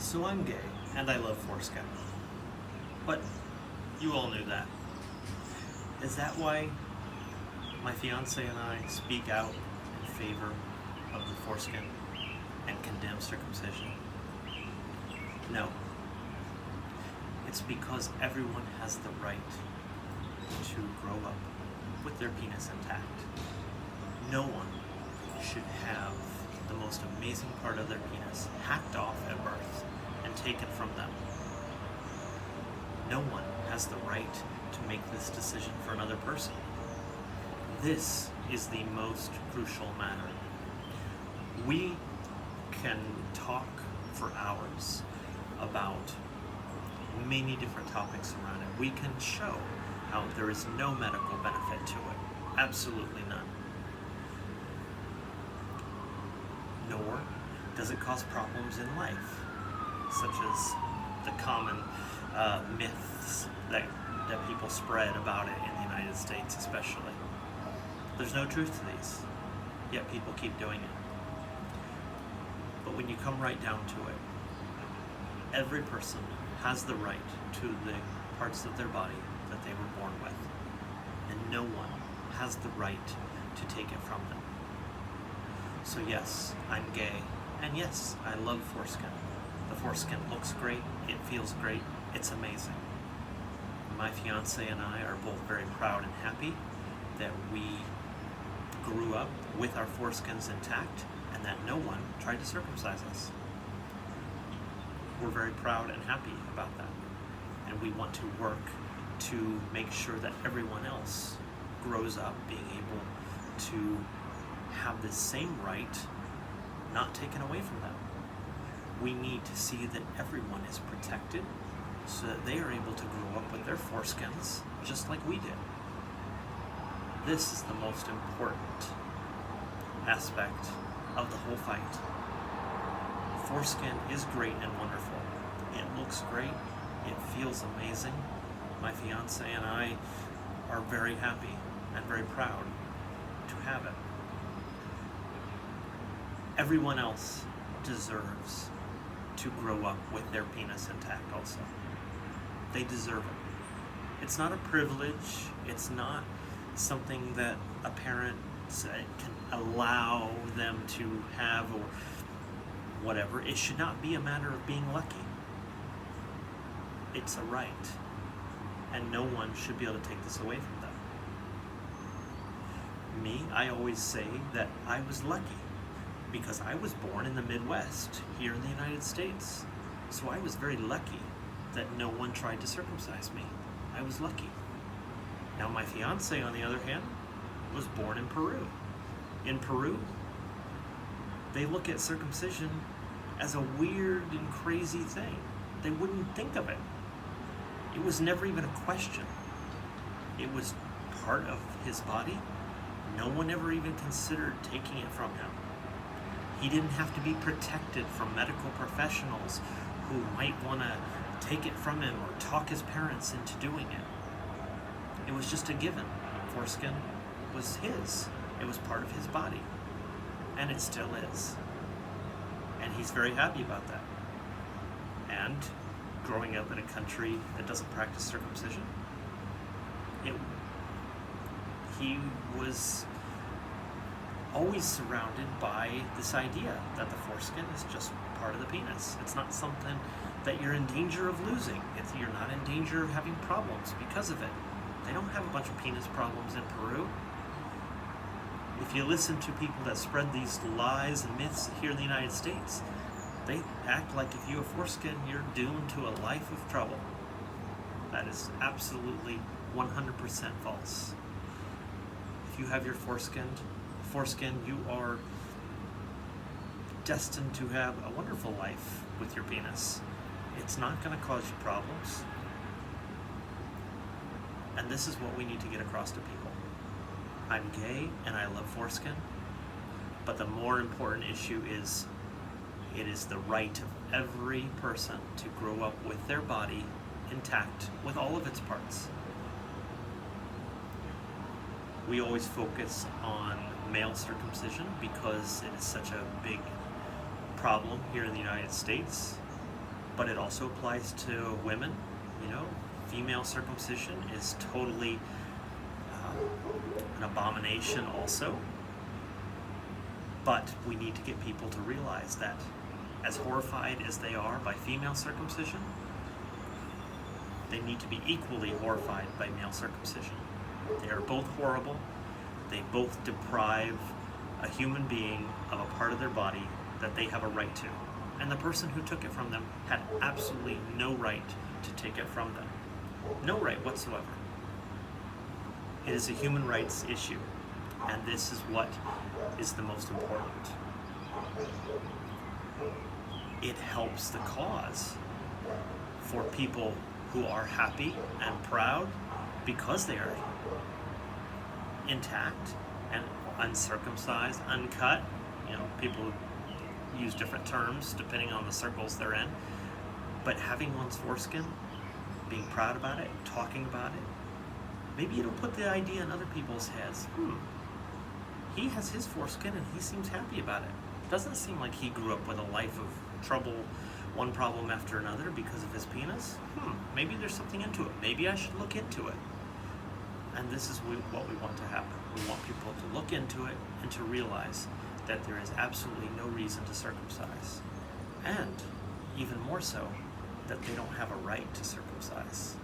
So I'm gay, and I love foreskin. But you all knew that. Is that why my fiance and I speak out in favor of the foreskin and condemn circumcision? No. It's because everyone has the right to grow up with their penis intact. No one should have the most amazing part of their penis hacked off at birth and taken from them. No one has the right to make this decision for another person. This is the most crucial matter. We can talk for hours about many different topics around it. We can show how there is no medical benefit to it. Absolutely none. Nor does it cause problems in life, such as the common myths that people spread about it in the United States especially. There's no truth to these, yet people keep doing it. But when you come right down to it, every person has the right to the parts of their body that they were born with, and no one has the right to take it from them. So yes, I'm gay, and yes, I love foreskin. The foreskin looks great, it feels great, it's amazing. My fiance and I are both very proud and happy that we grew up with our foreskins intact and that no one tried to circumcise us. We're very proud and happy about that, and we want to work to make sure that everyone else grows up being able to have the same right not taken away from them. We need to see that everyone is protected so that they are able to grow up with their foreskins just like we did. This is the most important aspect of the whole fight. Foreskin is great and wonderful. It looks great. It feels amazing. My fiance and I are very happy and very proud to have it. Everyone else deserves to grow up with their penis intact also. They deserve it. It's not a privilege. It's not something that a parent can allow them to have or whatever. It should not be a matter of being lucky. It's a right, and no one should be able to take this away from them. Me, I always say that I was lucky because I was born in the Midwest here in the United States. So I was very lucky that no one tried to circumcise me. I was lucky. Now my fiance, on the other hand, was born in Peru. In Peru, they look at circumcision as a weird and crazy thing. They wouldn't think of it. It was never even a question. It was part of his body. No one ever even considered taking it from him. He didn't have to be protected from medical professionals who might want to take it from him or talk his parents into doing it. It was just a given. Foreskin was his. It was part of his body. And it still is. And he's very happy about that. And growing up in a country that doesn't practice circumcision, he was always surrounded by this idea that the foreskin is just part of the penis. It's not something that you're in danger of losing. You're not in danger of having problems because of it. They don't have a bunch of penis problems in Peru. If you listen to people that spread these lies and myths here in the United States, they act like if you have foreskin, you're doomed to a life of trouble. That is absolutely 100% false. If you have your foreskin, you are destined to have a wonderful life with your penis. It's not going to cause you problems. And this is what we need to get across to people. I'm gay and I love foreskin, but the more important issue is it is the right of every person to grow up with their body intact with all of its parts. We always focus on male circumcision because it is such a big problem here in the United States. but it also applies to women. You know, female circumcision is totally an abomination also. But we need to get people to realize that as horrified as they are by female circumcision, they need to be equally horrified by male circumcision. They are both horrible. They both deprive a human being of a part of their body that they have a right to. And the person who took it from them had absolutely no right to take it from them. No right whatsoever. It is a human rights issue, and this is what is the most important. It helps the cause for people who are happy and proud because they are intact and uncircumcised, uncut. You know, people use different terms depending on the circles they're in. But having one's foreskin, being proud about it, talking about it, maybe it'll put the idea in other people's heads. He has his foreskin and he seems happy about it. Doesn't seem like he grew up with a life of trouble, one problem after another because of his penis. Maybe there's something into it. Maybe I should look into it. And this is what we want to happen. We want people to look into it and to realize that there is absolutely no reason to circumcise. And even more so, that they don't have a right to circumcise.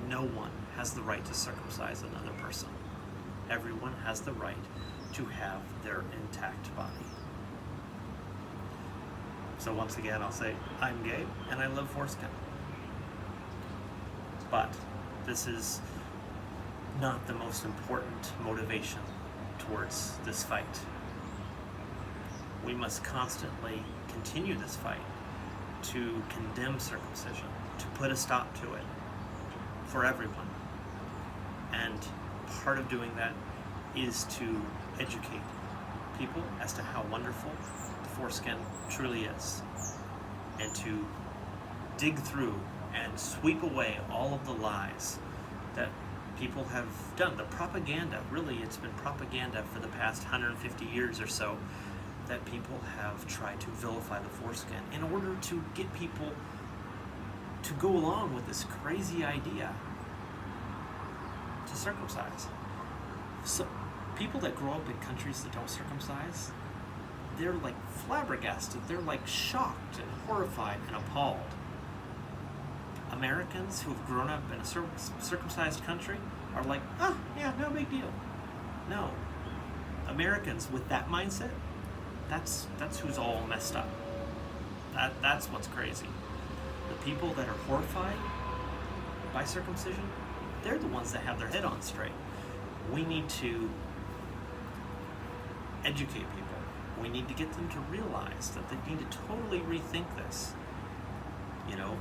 No one has the right to circumcise another person. Everyone has the right to have their intact body. So once again, I'll say, I'm gay and I love foreskin. But this is not the most important motivation towards this fight. We must constantly continue this fight to condemn circumcision, to put a stop to it for everyone. And part of doing that is to educate people as to how wonderful the foreskin truly is, and to dig through and sweep away all of the lies that people have done. The propaganda, really, it's been propaganda for the past 150 years or so, that people have tried to vilify the foreskin in order to get people to go along with this crazy idea to circumcise. So people that grow up in countries that don't circumcise, they're like flabbergasted, they're like shocked and horrified and appalled. Americans who have grown up in a circumcised country are like, yeah, no big deal. No. Americans with that mindset, that's who's all messed up. That's what's crazy. The people that are horrified by circumcision, they're the ones that have their head on straight. We need to educate people. We need to get them to realize that they need to totally rethink this. You know,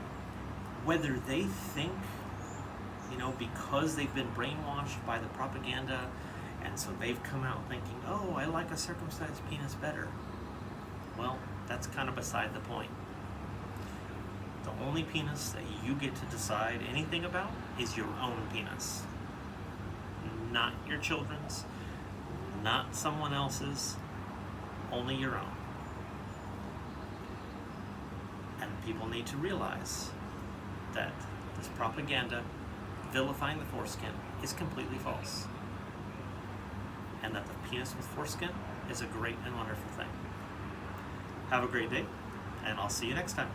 whether they think, you know, because they've been brainwashed by the propaganda, and so they've come out thinking, oh, I like a circumcised penis better. Well, that's kind of beside the point. The only penis that you get to decide anything about is your own penis. Not your children's, not someone else's, only your own. And people need to realize that this propaganda vilifying the foreskin is completely false, and that the penis with foreskin is a great and wonderful thing. Have a great day, and I'll see you next time.